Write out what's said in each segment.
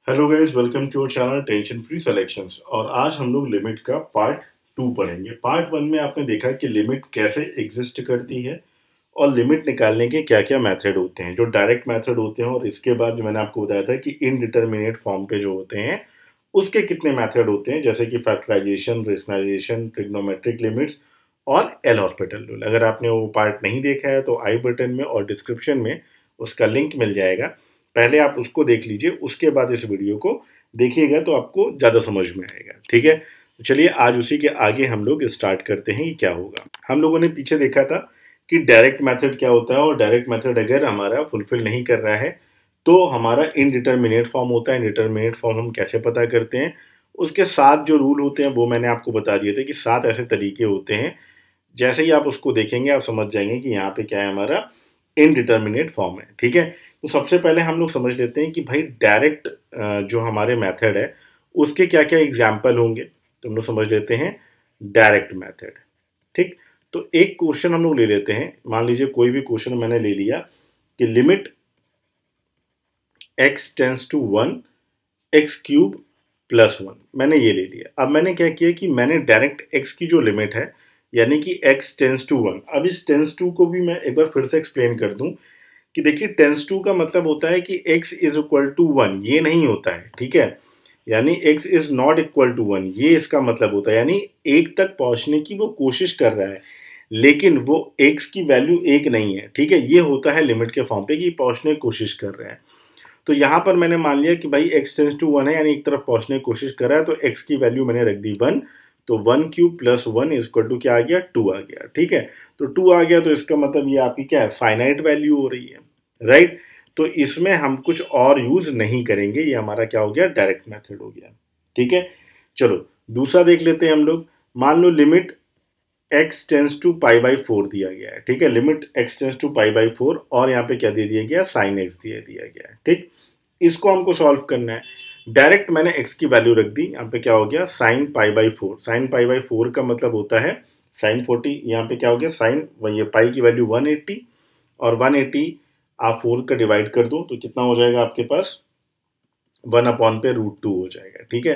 Hello guys, welcome to our channel tension free selections. और आज हम लोग लिमिट का पार्ट 2 पढ़ेंगे। पार्ट 1 में आपने देखा कि लिमिट कैसे एग्जिस्ट करती है और लिमिट निकालने के क्या क्या मेथड होते हैं, जो डायरेक्ट मेथड होते हैं, और इसके बाद जो मैंने आपको बताया था कि इनडिटरमिनेट फॉर्म पे जो होते हैं उसके कितने मेथड होते हैं, जैसे कि फैक्टराइजेशन, रेशनलाइजेशन, ट्रिग्नोमेट्रिक लिमिट्स और एल हॉस्पिटल रूल। अगर आपने वो पार्ट नहीं देखा है तो आई बटन में और डिस्क्रिप्शन में उसका लिंक मिल जाएगा, पहले आप उसको देख लीजिए, उसके बाद इस वीडियो को देखिएगा तो आपको ज़्यादा समझ में आएगा। ठीक है, तो चलिए आज उसी के आगे हम लोग स्टार्ट करते हैं कि क्या होगा। हम लोगों ने पीछे देखा था कि डायरेक्ट मेथड क्या होता है, और डायरेक्ट मेथड अगर हमारा फुलफिल नहीं कर रहा है तो हमारा इनडिटरमिनेट फॉर्म होता है। इनडिटरमिनेट फॉर्म हम कैसे पता करते हैं, उसके 7 जो रूल होते हैं वो मैंने आपको बता दिए थे कि 7 ऐसे तरीके होते हैं। जैसे ही आप उसको देखेंगे आप समझ जाएंगे कि यहाँ पे क्या है, हमारा इनडिटरमिनेट फॉर्म है। ठीक है, तो सबसे पहले हम लोग समझ लेते हैं कि भाई डायरेक्ट जो हमारे मेथड है उसके क्या क्या एग्जाम्पल होंगे। तो हम लोग समझ लेते हैं डायरेक्ट मेथड। ठीक, तो एक क्वेश्चन हम लोग ले लेते हैं। मान लीजिए कोई भी क्वेश्चन मैंने ले लिया कि limit x tends to 1 x cube plus 1, मैंने ये ले लिया। अब मैंने क्या किया कि मैंने डायरेक्ट x की जो लिमिट है, यानी कि x टेंस टू 1, अब इस टेंस टू को भी मैं एक बार फिर से एक्सप्लेन कर दूं कि देखिए टेंस टू का मतलब होता है कि x इज इक्वल टू 1, ये नहीं होता है। ठीक है, यानी x is not equal to 1, ये इसका मतलब होता है, यानी एक तक पहुंचने की वो कोशिश कर रहा है लेकिन वो x की वैल्यू एक नहीं है। ठीक है, ये होता है लिमिट के फॉर्म पे कि पहुंचने की कोशिश कर रहे हैं। तो यहां पर मैंने मान लिया कि भाई x टेंस टू 1 है, यानी एक तरफ पहुंचने की कोशिश कर रहा है, तो x की वैल्यू मैंने रख दी 1। तो 1 cube plus 1 is equal to क्या आ गया, 2 आ गया। ठीक है, तो 2 आ गया तो इसका मतलब ये आपकी क्या है, फाइनाइट वैल्यू हो रही है, राइट। तो इसमें हम कुछ और यूज नहीं करेंगे, ये हमारा क्या हो गया, डायरेक्ट मेथड हो गया। ठीक है, चलो दूसरा देख लेते हैं हम लोग। मान लो limit x tends to pi by 4 दिया गया है। ठीक है, limit x tends to pi by 4, और यहाँ पे क्या दे दिया गया, साइन x दिया गया है। ठीक, इसको हमको सॉल्व करना है। डायरेक्ट मैंने x की वैल्यू रख दी, यहाँ पे क्या हो गया, sine pi by 4। Sine pi by 4 का मतलब होता है साइन 40। यहाँ पे क्या हो गया, साइन ये पाई की वैल्यू 180, और 180 आप 4 का डिवाइड कर दो तो कितना हो जाएगा आपके पास, 1 अपॉन पे √2 हो जाएगा। ठीक है,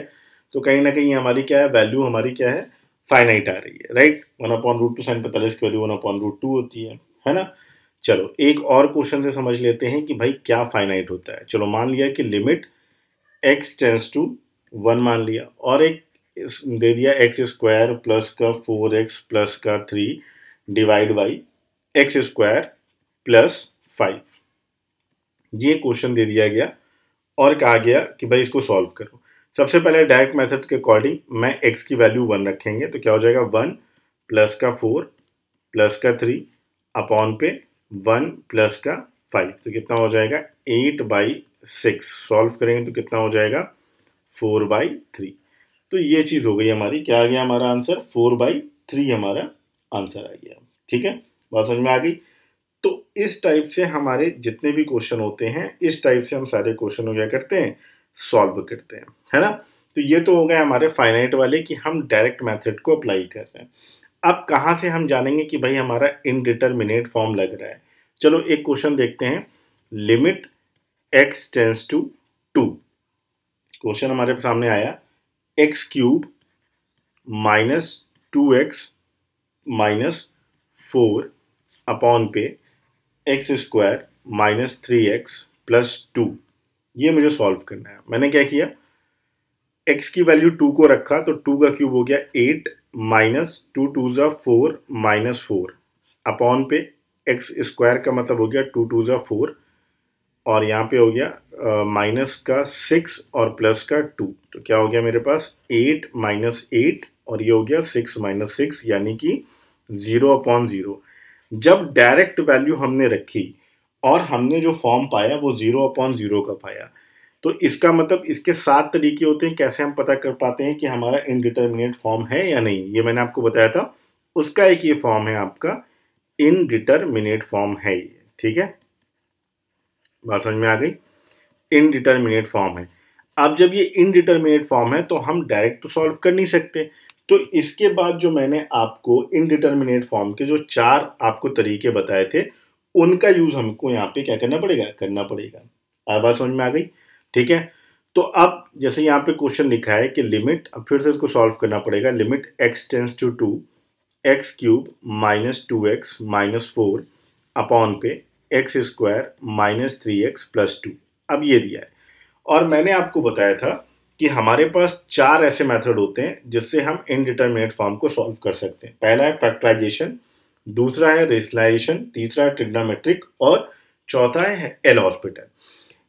तो कहीं ना कहीं हमारी क्या है, वैल्यू हमारी क्या है, फाइनाइट आ रही है, राइट। 1 अपॉन √2, साइन 45 की वैल्यू 1 अपॉन √2 होती है ना। चलो एक और क्वेश्चन से समझ लेते हैं कि भाई क्या फाइनाइट होता है। चलो मान लिया कि लिमिट x टेंस टू 1 मान लिया, और एक दे दिया एक्स स्क्वायर प्लस का 4x प्लस का 3 divide by x square plus 5, ये क्वेश्चन दे दिया गया और कहा गया कि भाई इसको सॉल्व करो। सबसे पहले डायरेक्ट मेथड के अकॉर्डिंग मैं x की वैल्यू 1 रखेंगे, तो क्या हो जाएगा, 1 प्लस का 4 प्लस का 3 अपॉन पे 1 प्लस का 5, तो कितना हो जाएगा, 8/6। सॉल्व करेंगे तो कितना हो जाएगा, 4/3। तो ये चीज़ हो गई हमारी, क्या आ गया हमारा आंसर, 4/3 हमारा आंसर आ गया। ठीक है, बात समझ में आ गई। तो इस टाइप से हमारे जितने भी क्वेश्चन होते हैं, इस टाइप से हम सारे क्वेश्चन हो गया करते हैं, सॉल्व करते हैं, है ना। तो ये तो हो गए हमारे फाइनाइट वाले कि हम डायरेक्ट मेथड को अप्लाई कर रहे हैं। अब कहाँ से हम जानेंगे कि भाई हमारा इनडिटरमिनेट फॉर्म लग रहा है। चलो एक क्वेश्चन देखते हैं, limit x tends to 2। Question हमारे सामने आया, x cube minus 2x minus 4 upon पे x square minus 3x plus 2, ये मुझे सॉल्व करना है। मैंने क्या किया, x की वैल्यू 2 को रखा, तो 2 का क्यूब हो गया 8 माइनस 2 2 ज़ा 4 माइनस 4 अपॉन पे एक्स स्क्वायर का मतलब हो गया 2 2 ज़ा 4, और यहाँ पे हो गया माइनस का 6 और प्लस का 2, तो क्या हो गया मेरे पास 8 माइनस 8, और ये हो गया 6 माइनस 6, यानी कि 0/0। जब डायरेक्ट वैल्यू हमने रखी और हमने जो फॉर्म पाया वो 0/0 का पाया, तो इसका मतलब इसके 7 तरीके होते हैं कैसे हम पता कर पाते हैं कि हमारा इनडिटरमिनेट फॉर्म है या नहीं। ये मैंने आपको बताया था, उसका एक ये फॉर्म है, आपका इनडिटरमिनेट फॉर्म है ये। ठीक है, बात समझ में आ गई, इनडिटरमिनेट फॉर्म है। अब जब ये इनडिटरमिनेट फॉर्म है तो हम डायरेक्ट तो सॉल्व कर नहीं सकते, तो इसके बाद जो मैंने आपको इनडिटरमिनेट फॉर्म के जो 4 आपको तरीके बताए थे, उनका यूज हमको यहाँ पे क्या करना पड़ेगा, करना पड़ेगा। बात समझ में आ गई। ठीक है, तो अब जैसे यहाँ पे क्वेश्चन लिखा है कि लिमिट, अब फिर से इसको सॉल्व करना पड़ेगा, limit x tends to 2 x cube minus 2x minus 4 upon पे x square minus 3x plus 2। अब ये दिया है और मैंने आपको बताया था कि हमारे पास 4 ऐसे मेथड होते हैं जिससे हम इनडिटरमिनेट फॉर्म को सॉल्व कर सकते हैं। पहला है फैक्टराइजेशन, दूसरा है रेशनलाइजेशन, तीसरा है ट्रिग्नोमेट्रिक और चौथा है एल हॉस्पिटल।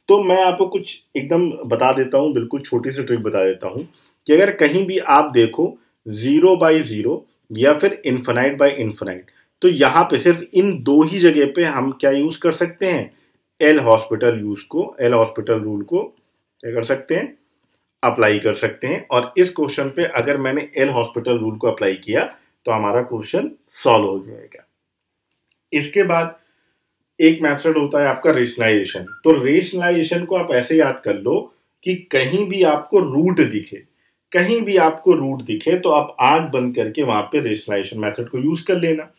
तो मैं आपको कुछ एकदम बता देता हूँ, बिल्कुल छोटी सी ट्रिक बता देता हूँ कि अगर कहीं भी आप देखो 0/0 या फिर इन्फिनाइट बाय इन्फिनाइट, तो यहाँ पे सिर्फ इन दो ही जगह पे हम क्या यूज कर सकते हैं, एल हॉस्पिटल रूल को क्या कर सकते हैं, अप्लाई कर सकते हैं। और इस क्वेश्चन पे अगर मैंने एल हॉस्पिटल रूल को अप्लाई किया तो हमारा क्वेश्चन सॉल्व हो जाएगा। इसके बाद एक मेथड होता है आपका रेशनलाइजेशन। तो रेशनलाइजेशन को आप ऐसे याद कर लो कि कहीं भी आपको रूट दिखे तो आप आंख बंद करके वहां पे रेशनलाइजेशन मेथड को यूज कर लेना।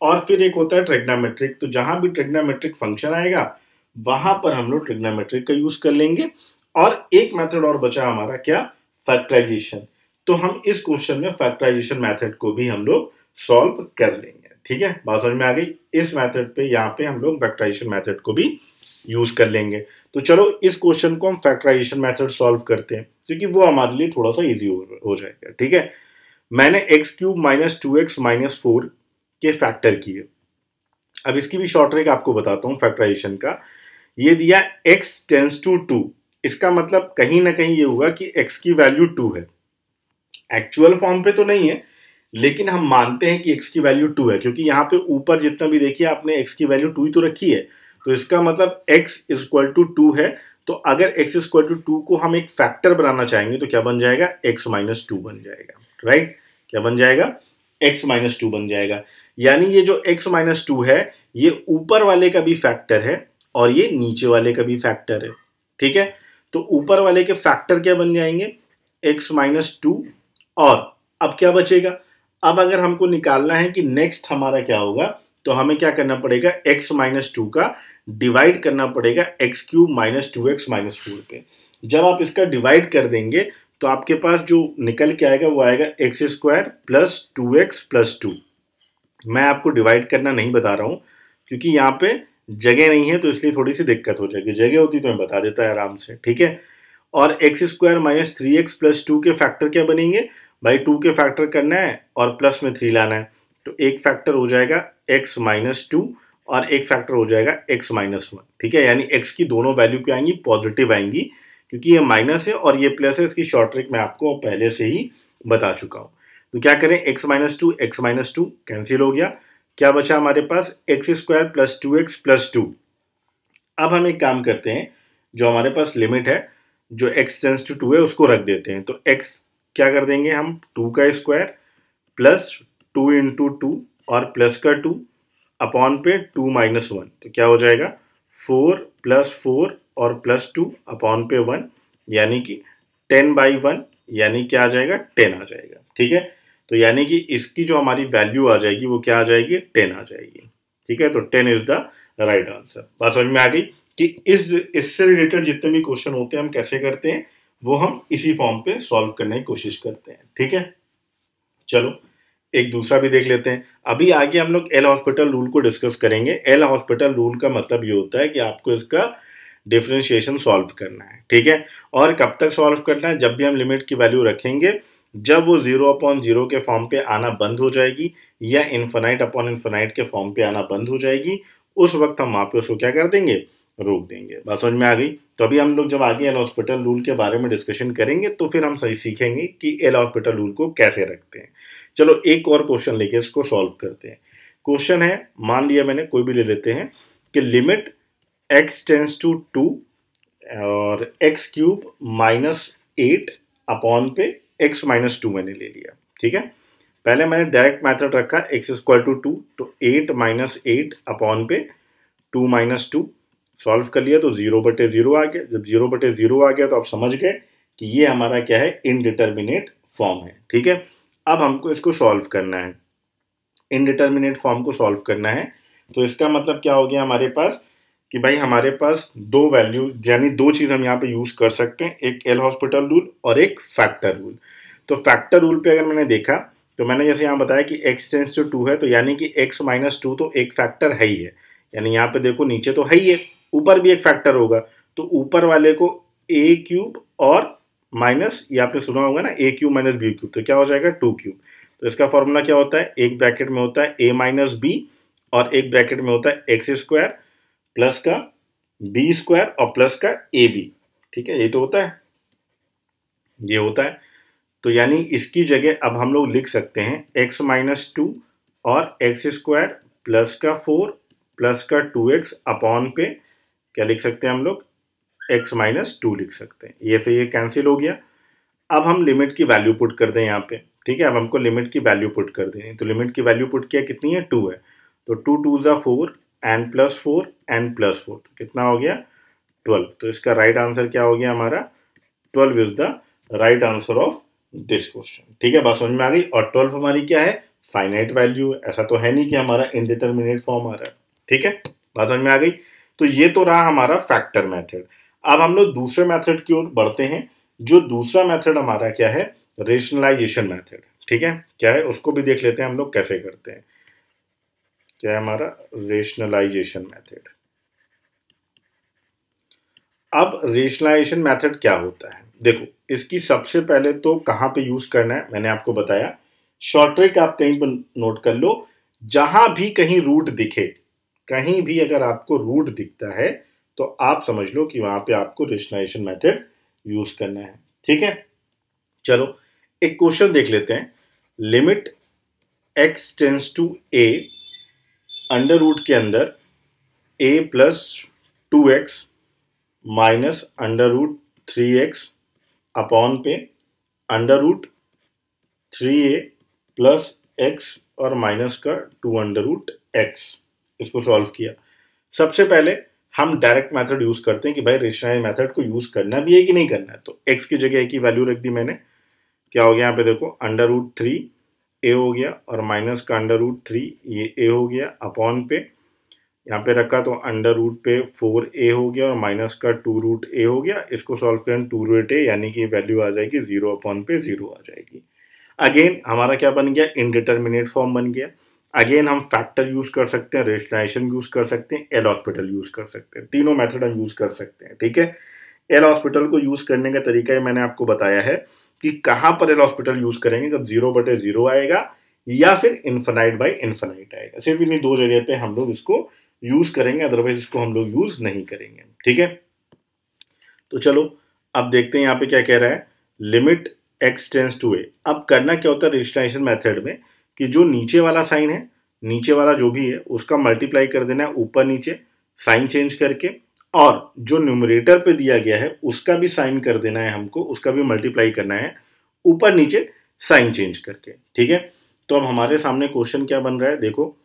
और फिर एक होता है ट्रिग्नोमेट्रिक, तो जहां भी ट्रिग्नोमेट्रिक फंक्शन आएगा वहां पर हम लोग ट्रिग्नोमेट्रिक का यूज कर लेंगे। और एक मेथड और बचा हमारा, क्या, फैक्टराइजेशन। तो हम इस क्वेश्चन में फैक्टराइजेशन मेथड को भी हम लोग सॉल्व कर लेंगे। ठीक है, बात समझ में आ गई। इस मेथड पे यहाँ पे हम लोग फैक्टराइजेशन मेथड को भी यूज कर लेंगे। तो चलो इस क्वेश्चन को हम फैक्टराइजेशन मेथड सॉल्व करते हैं क्योंकि वो हमारे लिए थोड़ा सा इजी हो जाएगा। ठीक है, मैंने x cube minus 2x minus 4 के फैक्टर किए। अब इसकी भी शॉर्ट ट्रिक आपको बताता हूँ फैक्टराइजेशन का। ये दिया x टेंस टू 2, इसका मतलब कहीं ना कहीं ये हुआ कि x की वैल्यू 2 है। एक्चुअल फॉर्म पे तो नहीं है, लेकिन हम मानते हैं कि x की वैल्यू 2 है क्योंकि यहाँ पे ऊपर जितना भी देखिए आपने x की वैल्यू 2 ही तो रखी है। तो इसका मतलब x इक्वल टू 2 है। तो अगर x इक्वल टू 2 को हम एक फैक्टर बनाना चाहेंगे तो क्या बन जाएगा, x माइनस 2 बन जाएगा। राइट, क्या बन जाएगा, x माइनस 2 बन जाएगा। यानी ये जो x माइनस 2 है ये ऊपर वाले का भी फैक्टर है और ये नीचे वाले का भी फैक्टर है। ठीक है, तो ऊपर वाले के फैक्टर क्या बन जाएंगे, x माइनस 2। और अब क्या बचेगा, अब अगर हमको निकालना है कि नेक्स्ट हमारा क्या होगा, तो हमें क्या करना पड़ेगा, x माइनस 2 का डिवाइड करना पड़ेगा x cube minus 2x minus 4 पे। जब आप इसका डिवाइड कर देंगे तो आपके पास जो निकल के आएगा वो आएगा x square plus 2x plus 2। मैं आपको डिवाइड करना नहीं बता रहा हूँ क्योंकि यहाँ पे जगह नहीं है, तो इसलिए थोड़ी सी दिक्कत हो जाएगी। जगह होती तो मैं बता देता है आराम से। ठीक है, और x square minus 3x plus 2 के फैक्टर क्या बनेंगे भाई, 2 के फैक्टर करना है और प्लस में 3 लाना है। तो एक फैक्टर हो जाएगा x माइनस 2 और एक फैक्टर हो जाएगा x माइनस 1। ठीक है, यानी x की दोनों वैल्यू क्या आएंगी, पॉजिटिव आएंगी, क्योंकि ये माइनस है और ये प्लस है। इसकी शॉर्ट ट्रिक मैं आपको पहले से ही बता चुका हूँ। तो क्या करें, x माइनस 2 कैंसिल हो गया, क्या बचा हमारे पास, x square plus 2x plus 2। अब हम एक काम करते हैं, जो हमारे पास लिमिट है जो x टेंस टू 2 है उसको रख देते हैं। तो x क्या कर देंगे हम, 2 का स्क्वायर प्लस 2 इंटू 2 और प्लस का 2 अपॉन पे 2 माइनस 1। तो क्या हो जाएगा, 4 प्लस 4 और प्लस 2 अपॉन पे 1, यानी कि 10/1, यानी क्या आ जाएगा, 10 आ जाएगा। ठीक है, तो यानी कि इसकी जो हमारी वैल्यू आ जाएगी वो क्या आ जाएगी, 10 आ जाएगी। ठीक है, तो 10 इज द राइट आंसर। बात समझ में आ गई कि इससे रिलेटेड जितने भी क्वेश्चन होते हैं हम कैसे करते हैं, वो हम इसी फॉर्म पे सॉल्व करने की कोशिश करते हैं। ठीक है, चलो एक दूसरा भी देख लेते हैं। अभी आगे हम लोग एल हॉस्पिटल रूल को डिस्कस करेंगे। एल हॉस्पिटल रूल का मतलब ये होता है कि आपको इसका डिफरेंशिएशन सॉल्व करना है। ठीक है, और कब तक सॉल्व करना है, जब भी हम लिमिट की वैल्यू रखेंगे, जब वो 0/0 के फॉर्म पे आना बंद हो जाएगी या इन्फिनाइट अपॉन इन्फिनाइट के फॉर्म पे आना बंद हो जाएगी, उस वक्त हम वहां पे उसको क्या कर देंगे, रोक देंगे। बात समझ में आ गई। तो अभी हम लोग जब आगे एल हॉस्पिटल रूल के बारे में डिस्कशन करेंगे तो फिर हम सही सीखेंगे कि एल हॉस्पिटल रूल को कैसे रखते हैं। चलो एक और क्वेश्चन लेके इसको सॉल्व करते हैं। क्वेश्चन है, मान लिया मैंने, कोई भी ले लेते हैं, कि लिमिट x टेंस टू 2 और x क्यूब माइनस 8 अपॉन पे x माइनस 2 मैंने ले लिया। ठीक है, पहले मैंने डायरेक्ट मेथड रखा x इक्वल टू 2, तो 8 माइनस 8 अपॉन पे 2 माइनस 2 सॉल्व कर लिया तो 0/0 आ गया। जब 0/0 आ गया तो आप समझ गए कि ये हमारा क्या है, इनडिटरमिनेट फॉर्म है। ठीक है, अब हमको इसको सॉल्व करना है, इनडिटरमिनेट फॉर्म को सॉल्व करना है। तो इसका मतलब क्या हो गया हमारे पास, कि भाई हमारे पास दो वैल्यू यानी दो चीज़ हम यहाँ पे यूज़ कर सकते हैं, एक एल हॉस्पिटल रूल और एक फैक्टर रूल। तो फैक्टर रूल पे अगर मैंने देखा तो मैंने जैसे यहाँ बताया कि x टेंस टू 2 है, तो यानी कि x माइनस 2 तो एक फैक्टर है ही है, यानी यहाँ पे देखो नीचे तो है ही है, ऊपर भी एक फैक्टर होगा, तो ऊपर वाले को a क्यूब और माइनस, ये आपने सुना होगा ना a cube minus B cube, तो क्या हो जाएगा 2 क्यूब। तो इसका फॉर्मूला क्या होता है, एक ब्रैकेट में होता है a माइनस बी और एक ब्रैकेट में होता है एक्स स्क्वायर प्लस का बी स्क्वायर और प्लस का ए बी। ठीक है, ये तो होता है, ये होता है। तो यानी इसकी जगह अब हम लोग लिख सकते हैं x माइनस 2 और एक्स स्क्वायर प्लस का 4 प्लस का 2x अपॉन पे क्या लिख सकते हैं हम लोग, x माइनस 2 लिख सकते हैं। ये तो ये कैंसिल हो गया। अब हम लिमिट की वैल्यू पुट कर दें यहाँ पे। ठीक है, अब हमको लिमिट की वैल्यू पुट कर देनी, तो लिमिट की वैल्यू पुट किया, कितनी है 2 है, तो 2 2 ज़ा 4 एन प्लस 4 एन प्लस 4, तो कितना हो गया 12। तो इसका राइट आंसर क्या हो गया हमारा, 12 is the right answer of this question. ठीक है, बात समझ में आ गई। और 12 हमारी क्या है, फाइनाइट वैल्यू है, ऐसा तो है नहीं कि हमारा इनडिटर्मिनेट फॉर्म आ रहा है। ठीक है, बात समझ में आ गई। तो ये तो रहा हमारा फैक्टर मेथड। अब हम लोग दूसरे मेथड की ओर बढ़ते हैं। जो दूसरा मेथड हमारा क्या है, रेशनलाइजेशन मेथड। ठीक है, क्या है उसको भी देख लेते हैं हम लोग कैसे करते हैं। क्या है हमारा रेशनलाइजेशन मेथड। अब रेशनलाइजेशन मेथड क्या होता है, देखो इसकी सबसे पहले तो कहाँ पे यूज करना है मैंने आपको बताया। शॉर्ट ट्रिक आप कहीं पर नोट कर लो, जहां भी कहीं रूट दिखे, कहीं भी अगर आपको रूट दिखता है तो आप समझ लो कि वहां पे आपको रेशनलाइजेशन मेथड यूज करना है। ठीक है, चलो एक क्वेश्चन देख लेते हैं। Limit x tends to a under root के अंदर a plus 2x minus under root 3x upon पे under root 3a plus x और माइनस का 2 अंडर रूट x, इसको सॉल्व किया। सबसे पहले हम डायरेक्ट मेथड यूज करते हैं कि भाई रेशनलाइज मेथड को यूज करना भी है कि नहीं करना है। तो x की जगह a की वैल्यू रख दी मैंने, क्या हो गया यहाँ पे देखो अंडर रूट 3 a हो गया और माइनस का अंडर रूट 3 ये a हो गया अपॉन पे यहाँ पे रखा तो अंडर रूट पे 4a हो गया और माइनस का 2 रूट a हो गया। इसको सॉल्व करें 2 रूट a यानी कि वैल्यू आ जाएगी 0 अपॉन पे 0 आ जाएगी। अगेन हमारा क्या बन गया, इनडिटर्मिनेट फॉर्म बन गया। अगेन हम फैक्टर यूज कर सकते हैं, रेशनलाइजेशन यूज कर सकते हैं, एल हॉस्पिटल यूज कर सकते हैं, तीनों मेथड हम यूज कर सकते हैं। ठीक है, एल हॉस्पिटल को यूज करने का तरीका ही मैंने आपको बताया है कि कहां पर एल हॉस्पिटल यूज करेंगे, जब 0/0 आएगा या फिर इन्फिनाइट बाई इन्फिनाइट आएगा, सिर्फ इन्हीं दो जगह पे हम लोग इसको यूज करेंगे, अदरवाइज इसको हम लोग यूज नहीं करेंगे। ठीक है, तो चलो अब देखते हैं यहाँ पे क्या कह रहा है, limit x tends to a। अब करना क्या होता है रेशनलाइजेशन मेथड में कि जो नीचे वाला साइन है, नीचे वाला जो भी है उसका मल्टीप्लाई कर देना है ऊपर नीचे साइन चेंज करके, और जो न्यूमरेटर पे दिया गया है उसका भी साइन कर देना है हमको, उसका भी मल्टीप्लाई करना है ऊपर नीचे साइन चेंज करके। ठीक है, तो अब हमारे सामने क्वेश्चन क्या बन रहा है, देखो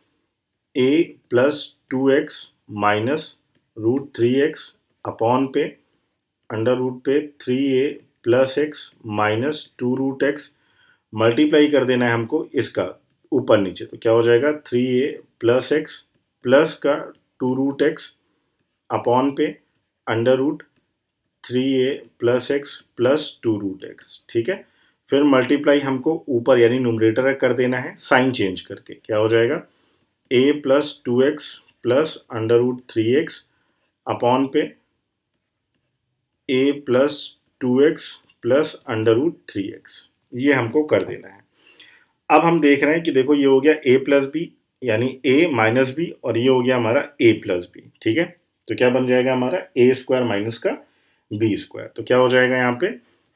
a plus 2x minus root 3x upon पे अंडर रूट पे 3a plus x minus 2 root x, multiply कर देना है हमको इसका ऊपर नीचे, तो क्या हो जाएगा 3a प्लस एक्स प्लस का 2 रूट एक्स अपॉन पे under root 3a plus x plus 2 root x. ठीक है, फिर मल्टीप्लाई हमको ऊपर यानी न्यूमरेटर कर देना है साइन चेंज करके, क्या हो जाएगा a plus 2x plus under root 3x upon पे a plus 2x plus under root 3x, ये हमको कर देना है। अब हम देख रहे हैं कि देखो ये हो गया a प्लस बी यानी a माइनस बी और ये हो गया हमारा a प्लस बी। ठीक है, तो क्या बन जाएगा हमारा a स्क्वायर माइनस का b स्क्वायर, तो क्या हो जाएगा यहाँ पे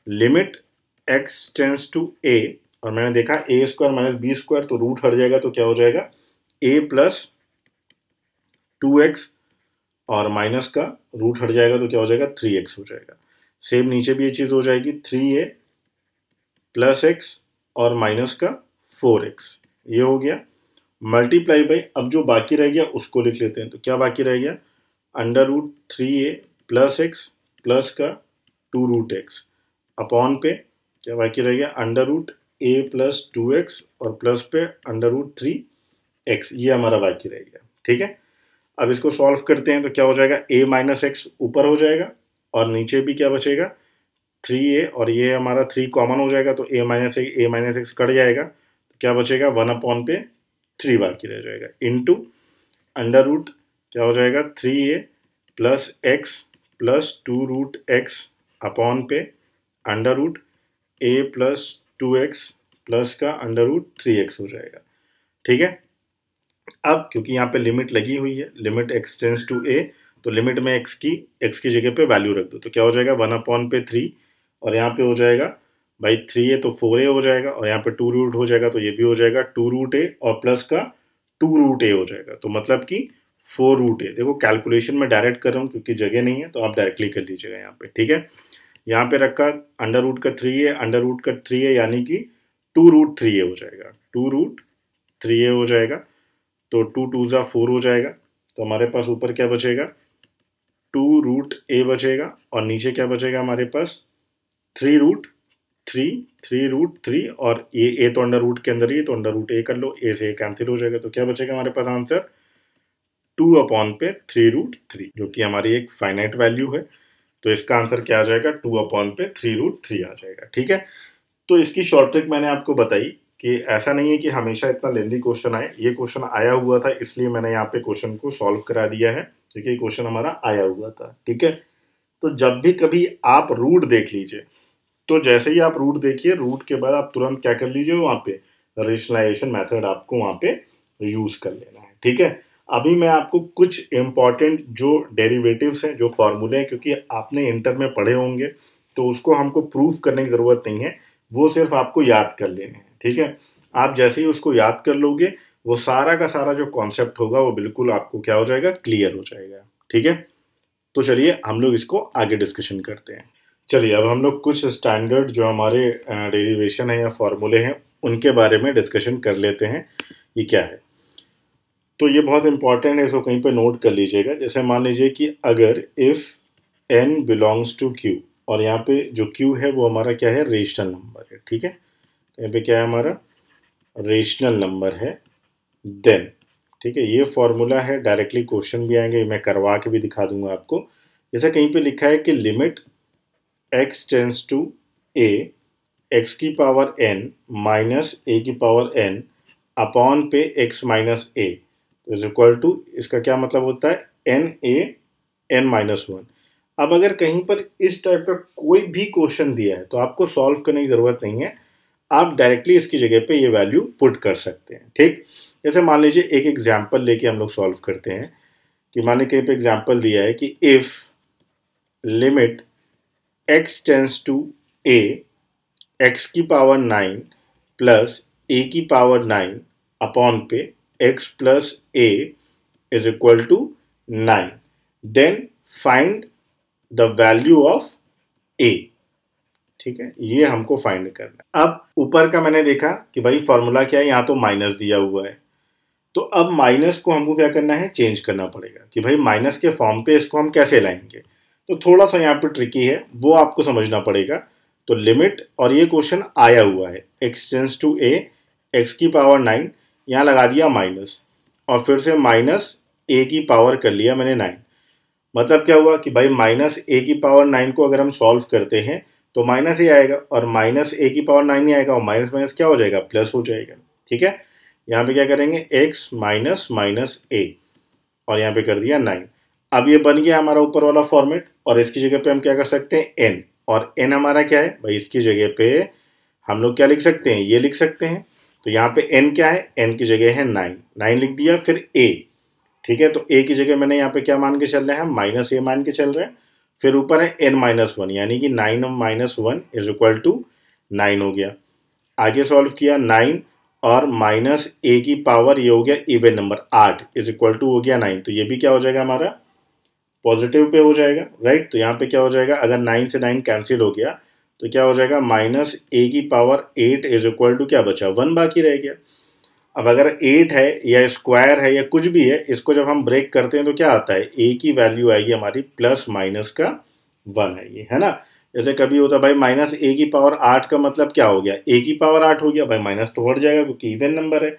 limit x tends to a, और मैंने देखा a square minus B square तो रूट हट जाएगा, तो क्या हो जाएगा a प्लस 2x और माइनस का रूट हट जाएगा तो क्या हो जाएगा 3x हो जाएगा। सेम नीचे भी ये चीज़ हो जाएगी 3a प्लस एक्स और माइनस का 4x, ये हो गया मल्टीप्लाई बाई, अब जो बाकी रह गया उसको लिख लेते हैं। तो क्या बाकी रह गया under root 3a plus x plus का 2 रूट एक्स अपॉन पे क्या बाकी रह गया under root a plus 2x और प्लस पे अंडर रूट 3x, ये हमारा बाकी रह गया। ठीक है, अब इसको सॉल्व करते हैं तो क्या हो जाएगा, a माइनस एक्स ऊपर हो जाएगा और नीचे भी क्या बचेगा 3a, और ये हमारा 3 कॉमन हो जाएगा तो a माइनस एक्स कट जाएगा तो क्या बचेगा 1/3 बाकी रह जाएगा इंटू अंडर रूट क्या हो जाएगा 3a plus x plus 2√x upon पे under root a plus 2x plus का अंडर रूट 3x हो जाएगा। ठीक है, अब क्योंकि यहाँ पे लिमिट लगी हुई है, limit x tends to a, तो लिमिट में x की जगह पे वैल्यू रख दो तो क्या हो जाएगा 1/3 और यहाँ पे हो जाएगा भाई 3a तो 4a हो जाएगा और यहाँ पे 2 रूट हो जाएगा तो ये भी हो जाएगा 2√a और प्लस का 2√a हो जाएगा तो मतलब कि 4√a। देखो कैलकुलेशन में डायरेक्ट कर रहा हूँ क्योंकि जगह नहीं है तो आप डायरेक्टली कर लीजिएगा यहाँ पे। ठीक है, यहाँ पे रखा अंडर रूट का 3a, अंडर रूट का 3a यानी कि 2√3a हो जाएगा, 2√3a हो जाएगा तो 2 2 ज़ा 4 हो जाएगा तो हमारे पास ऊपर क्या बचेगा 2√a बचेगा और नीचे क्या बचेगा हमारे पास 3√3 और ये a तो अंडर रूट के अंदर ही तो अंडर रूट a कर लो, a से a कैंसिल हो जाएगा तो क्या बचेगा हमारे पास आंसर 2/3√3 जो कि हमारी एक फाइनाइट वैल्यू है तो इसका आंसर क्या आ जाएगा 2/3√3 आ जाएगा। ठीक है, तो इसकी शॉर्ट ट्रिक मैंने आपको बताई कि ऐसा नहीं है कि हमेशा इतना लेंदी क्वेश्चन आए, ये क्वेश्चन आया हुआ था इसलिए मैंने यहाँ पे क्वेश्चन को सॉल्व करा दिया है क्योंकि ये क्वेश्चन हमारा आया हुआ था। ठीक है, तो जब भी कभी आप रूट देख लीजिए तो जैसे ही आप रूट देखिए, रूट के बाद आप तुरंत क्या कर लीजिए वहाँ पे रेशनलाइजेशन मेथड आपको वहाँ पे यूज कर लेना है। ठीक है, अभी मैं आपको कुछ इंपॉर्टेंट जो डेरिवेटिव्स हैं, जो फॉर्मूले हैं, क्योंकि आपने इंटर में पढ़े होंगे तो उसको हमको प्रूफ करने की ज़रूरत नहीं है, वो सिर्फ आपको याद कर लेने हैं। ठीक है, आप जैसे ही उसको याद कर लोगे वो सारा का सारा जो कॉन्सेप्ट होगा वो बिल्कुल आपको क्या हो जाएगा, क्लियर हो जाएगा। ठीक है, तो चलिए हम लोग इसको आगे डिस्कशन करते हैं। चलिए अब हम लोग कुछ स्टैंडर्ड जो हमारे डेरिवेशन है या फॉर्मूले हैं उनके बारे में डिस्कशन कर लेते हैं, ये क्या है। तो ये बहुत इंपॉर्टेंट है, इसको कहीं पे नोट कर लीजिएगा। जैसे मान लीजिए कि अगर if n belongs to q और यहाँ पे जो q है वो हमारा क्या है, रेशनल नंबर है। ठीक है, यहाँ पे क्या है हमारा रेशनल नंबर है, देन ठीक है ये फॉर्मूला है, डायरेक्टली क्वेश्चन भी आएंगे, मैं करवा के भी दिखा दूंगा आपको। जैसा कहीं पे लिखा है कि limit x tends to a x की पावर n माइनस a की पावर n अपॉन पे x minus a is equal to, इसका क्या मतलब होता है n माइनस 1। अब अगर कहीं पर इस टाइप का कोई भी क्वेश्चन दिया है तो आपको सॉल्व करने की ज़रूरत नहीं है, आप डायरेक्टली इसकी जगह पे ये वैल्यू पुट कर सकते हैं। ठीक, जैसे मान लीजिए एक एग्जाम्पल लेके हम लोग सॉल्व करते हैं कि मान लीजिए कहीं पे एग्जाम्पल दिया है कि if limit x tends to a x की पावर 9 प्लस a की पावर 9 अपॉन पे x plus a is equal to 9, then find the value of a। ठीक है, ये हमको फाइंड करना है। अब ऊपर का मैंने देखा कि भाई फॉर्मूला क्या है, यहाँ तो माइनस दिया हुआ है, तो अब माइनस को हमको क्या करना है, चेंज करना पड़ेगा कि भाई माइनस के फॉर्म पे इसको हम कैसे लाएंगे। तो थोड़ा सा यहाँ पे ट्रिकी है, वो आपको समझना पड़ेगा। तो लिमिट, और ये क्वेश्चन आया हुआ है x tends to a x की पावर 9, यहाँ लगा दिया माइनस और फिर से माइनस a की पावर कर लिया मैंने 9। मतलब क्या हुआ कि भाई माइनस a की पावर 9 को अगर हम सॉल्व करते हैं तो माइनस ही आएगा और माइनस a की पावर 9 ही आएगा और माइनस माइनस क्या हो जाएगा, प्लस हो जाएगा। ठीक है, यहाँ पे क्या करेंगे x माइनस माइनस a और यहाँ पे कर दिया 9। अब ये बन गया हमारा ऊपर वाला फॉर्मेट और इसकी जगह पे हम क्या कर सकते हैं n, और n हमारा क्या है भाई, इसकी जगह पे हम लोग क्या लिख सकते हैं, ये लिख सकते हैं। तो यहाँ पे n क्या है, n की जगह है 9 लिख दिया, फिर a। ठीक है, तो a की जगह मैंने यहाँ पे क्या मान के चल रहे हैं, माइनस a मान के चल रहे हैं, फिर ऊपर है n माइनस 1 यानी कि 9 माइनस 1 इज इक्वल टू 9 हो गया। आगे सॉल्व किया 9 और माइनस a की पावर ये हो गया even number 8 is equal to हो गया 9, तो ये भी क्या हो जाएगा हमारा पॉजिटिव पे हो जाएगा, राइट। तो यहाँ पे क्या हो जाएगा, अगर 9 से 9 कैंसिल हो गया तो क्या हो जाएगा, माइनस a की पावर 8 इज इक्वल टू क्या बचा, 1 बाकी रह गया। अब अगर 8 है या स्क्वायर है या कुछ भी है, इसको जब हम ब्रेक करते हैं तो क्या आता है, a की वैल्यू आएगी हमारी प्लस माइनस का 1 है ये, है ना। जैसे कभी होता है भाई माइनस a की पावर 8 का मतलब क्या हो गया, a की पावर 8 हो गया, भाई माइनस तो हट जाएगा क्योंकि इवन नंबर है।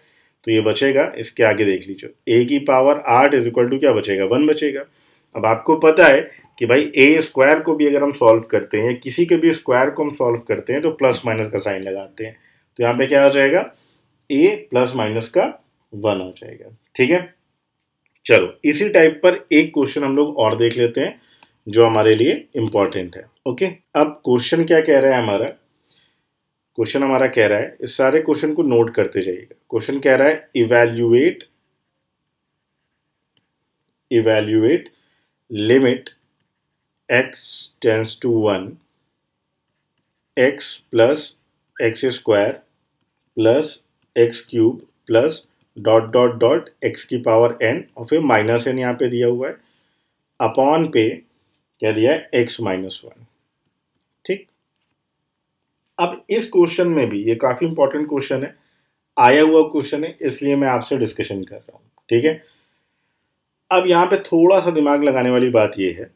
तो ये बचेगा, इसके आगे देख लीजिए, a की पावर 8 इज इक्वल टू क्या बचेगा, 1 बचेगा। अब आपको पता है कि भाई ए स्क्वायर को भी अगर हम सॉल्व करते हैं, किसी के भी स्क्वायर को हम सॉल्व करते हैं तो प्लस माइनस का साइन लगाते हैं, तो यहाँ पे क्या हो जाएगा, a प्लस माइनस का 1 आ जाएगा। ठीक है, चलो इसी टाइप पर एक क्वेश्चन हम लोग और देख लेते हैं जो हमारे लिए इंपॉर्टेंट है। ओके, अब क्वेश्चन क्या कह रहा है हमारा, क्वेश्चन हमारा कह रहा है, इस सारे क्वेश्चन को नोट करते जाइएगा। क्वेश्चन कह रहा है evaluate limit x tends to 1 x plus x square plus x cube plus dot dot dot x की पावर n और फिर माइनस n यहाँ पे दिया हुआ है, अपॉन पे क्या दिया है, x माइनस 1। ठीक, अब इस क्वेश्चन में भी, ये काफी इंपॉर्टेंट क्वेश्चन है, आया हुआ क्वेश्चन है, इसलिए मैं आपसे डिस्कशन कर रहा हूँ। ठीक है, अब यहाँ पे थोड़ा सा दिमाग लगाने वाली बात ये है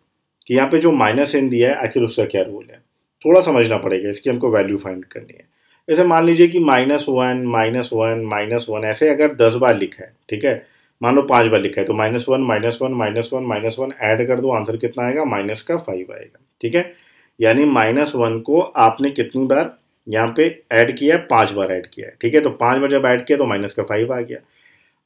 कि यहाँ पे जो माइनस n दिया है आखिर उसका क्या रोल है, थोड़ा समझना पड़ेगा, इसकी हमको वैल्यू फाइंड करनी है। जैसे मान लीजिए कि -1 -1 -1 ऐसे अगर 10 बार लिखा है, ठीक है, मान लो 5 बार लिखा है, तो -1 -1 -1 -1 ऐड कर दो, आंसर कितना आएगा, माइनस का 5 आएगा। ठीक है, यानी -1 को आपने कितनी बार यहाँ पे ऐड किया है, 5 बार ऐड किया है। ठीक है, तो 5 बार जब ऐड किया तो माइनस का 5 आ गया।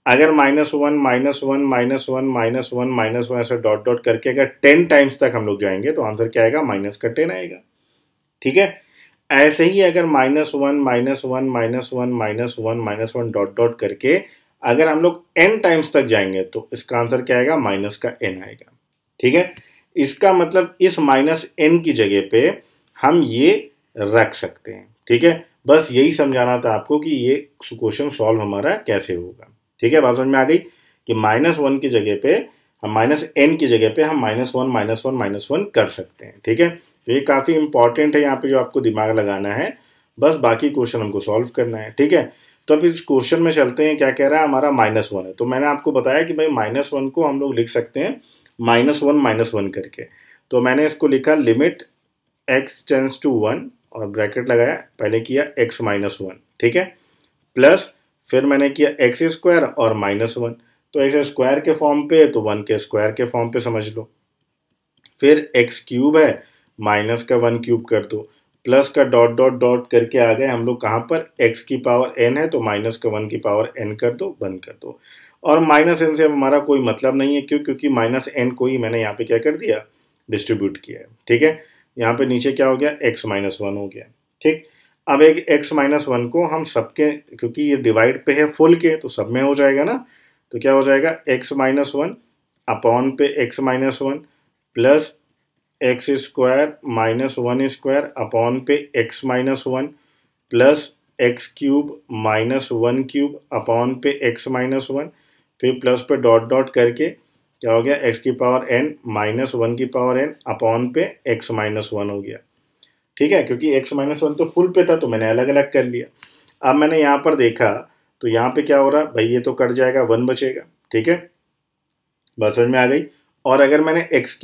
अगर -1 -1 -1 -1 -1 ऐसे डॉट डॉट करके अगर 10 टाइम्स तक हम लोग जाएंगे तो आंसर क्या आएगा, माइनस का 10 आएगा। ठीक है, ऐसे ही अगर -1 -1 -1 -1 -1 डॉट डॉट करके अगर हम लोग n टाइम्स तक जाएंगे तो इसका आंसर क्या आएगा, माइनस का n आएगा। ठीक है, इसका मतलब इस -n की जगह पे हम ये रख सकते हैं। ठीक है, बस यही समझाना था आपको कि ये क्वेश्चन सॉल्व हमारा कैसे होगा। ठीक है, बात समझ में आ गई कि -1 की जगह पे हम -n की जगह पे हम -1 -1 कर सकते हैं। ठीक है, तो ये काफ़ी इंपॉर्टेंट है यहाँ पे जो आपको दिमाग लगाना है, बस बाकी क्वेश्चन हमको सॉल्व करना है। ठीक है, तो अब इस क्वेश्चन में चलते हैं, क्या कह रहा है, हमारा -1 है, तो मैंने आपको बताया कि भाई -1 को हम लोग लिख सकते हैं -1 -1 करके, तो मैंने इसको लिखा लिमिट x टेंस टू 1 और ब्रैकेट लगाया, पहले किया x -1। ठीक है, प्लस फिर मैंने किया एक्स स्क्वायर और -1, तो एक्स स्क्वायर के फॉर्म पे तो 1 के स्क्वायर के फॉर्म पे समझ लो, फिर एक्स क्यूब है, माइनस का 1 क्यूब कर दो, प्लस का डॉट डॉट डॉट करके आ गए हम लोग कहाँ पर, x की पावर n है तो माइनस का 1 की पावर n कर दो, बंद कर दो। और -n से हमारा कोई मतलब नहीं है, क्यों, क्योंकि -n को ही मैंने यहाँ पे क्या कर दिया, डिस्ट्रीब्यूट किया है। ठीक है, यहाँ पे नीचे क्या हो गया, x -1 हो गया। ठीक, अब एक x -1 को हम सबके, क्योंकि ये डिवाइड पे है फुल के, तो सब में हो जाएगा ना, तो क्या हो जाएगा, x -1 अपॉन पे x -1 plus x square -1 square upon पे x -1 plus x cube -1 cube upon पे x -1, फिर प्लस पे डॉट डॉट करके क्या हो गया, x की पावर n -1 की पावर n अपॉन पे x -1 हो गया। ठीक है, क्योंकि x -1 तो फुल पे था तो मैंने अलग अलग कर लिया। अब मैंने यहाँ पर देखा तो यहाँ पे क्या हो रहा, भाई ये तो कट जाएगा, 1 बचेगा। ठीक है, बात समझ में आ गई। और अगर मैंने x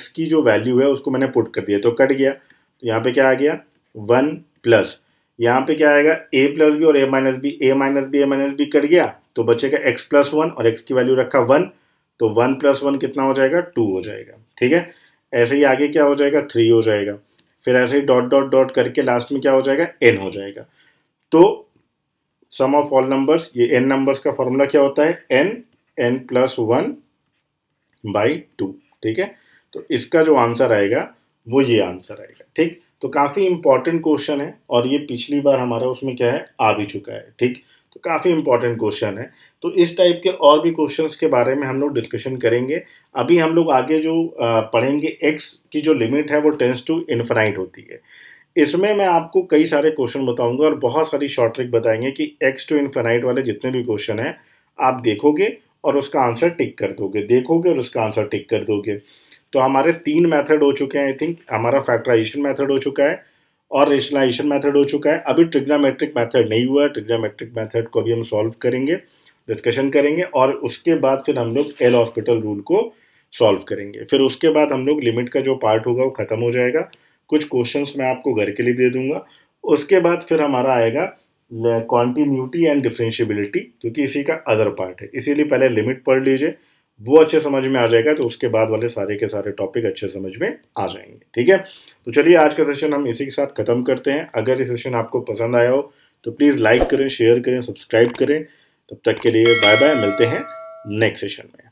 की जो वैल्यू है उसको मैंने पुट कर दिया तो कट गया, तो यहाँ पे क्या आ गया, 1 प्लस यहाँ पे क्या आएगा, a प्लस बी और a माइनस बी कट गया, तो बचेगा x प्लस 1 और x की वैल्यू रखा 1, तो 1 प्लस 1 कितना हो जाएगा, 2 हो जाएगा। ठीक है, ऐसे ही आगे क्या हो जाएगा, 3 हो जाएगा, फिर ऐसे ही डॉट डॉट डॉट करके लास्ट में क्या हो जाएगा, n हो जाएगा। तो सम ऑफ ऑल नंबर्स, ये n नंबर्स का फॉर्मूला क्या होता है, n प्लस 1 बाई 2। ठीक है, तो इसका जो आंसर आएगा वो ये आंसर आएगा। ठीक, तो काफ़ी इंपॉर्टेंट क्वेश्चन है और ये पिछली बार हमारा उसमें क्या है, आ भी चुका है। ठीक, तो काफ़ी इंपॉर्टेंट क्वेश्चन है। तो इस टाइप के और भी क्वेश्चंस के बारे में हम लोग डिस्कशन करेंगे। अभी हम लोग आगे जो पढ़ेंगे, x की जो लिमिट है वो टेंस टू इन्फिनाइट होती है। इसमें मैं आपको कई सारे क्वेश्चन बताऊंगा और बहुत सारी शॉर्ट ट्रिक बताएंगे कि x टू इन्फिनाइट वाले जितने भी क्वेश्चन हैं आप देखोगे और उसका आंसर टिक कर दोगे, देखोगे और उसका आंसर टिक कर दोगे। तो हमारे 3 मेथड हो चुके हैं, आई थिंक हमारा फैक्टराइजेशन मेथड हो चुका है और रेशनलाइजेशन मेथड हो चुका है। अभी ट्रिग्नोमेट्रिक मेथड नहीं हुआ है, ट्रिग्नोमेट्रिक मेथड को अभी हम सॉल्व करेंगे, डिस्कशन करेंगे और उसके बाद फिर हम लोग एल हॉस्पिटल रूल को सॉल्व करेंगे। फिर उसके बाद हम लोग लिमिट का जो पार्ट होगा वो खत्म हो जाएगा, कुछ क्वेश्चंस मैं आपको घर के लिए दे दूंगा। उसके बाद फिर हमारा आएगा कॉन्टिन्यूटी एंड डिफरेंशिएबिलिटी, क्योंकि इसी का अदर पार्ट है, इसीलिए पहले लिमिट पढ़ लीजिए, वो अच्छे समझ में आ जाएगा, तो उसके बाद वाले सारे के सारे टॉपिक अच्छे समझ में आ जाएंगे। ठीक है, तो चलिए आज का सेशन हम इसी के साथ खत्म करते हैं। अगर ये सेशन आपको पसंद आया हो तो प्लीज़ लाइक करें, शेयर करें, सब्सक्राइब करें। तब तक के लिए बाय बाय, मिलते हैं नेक्स्ट सेशन में।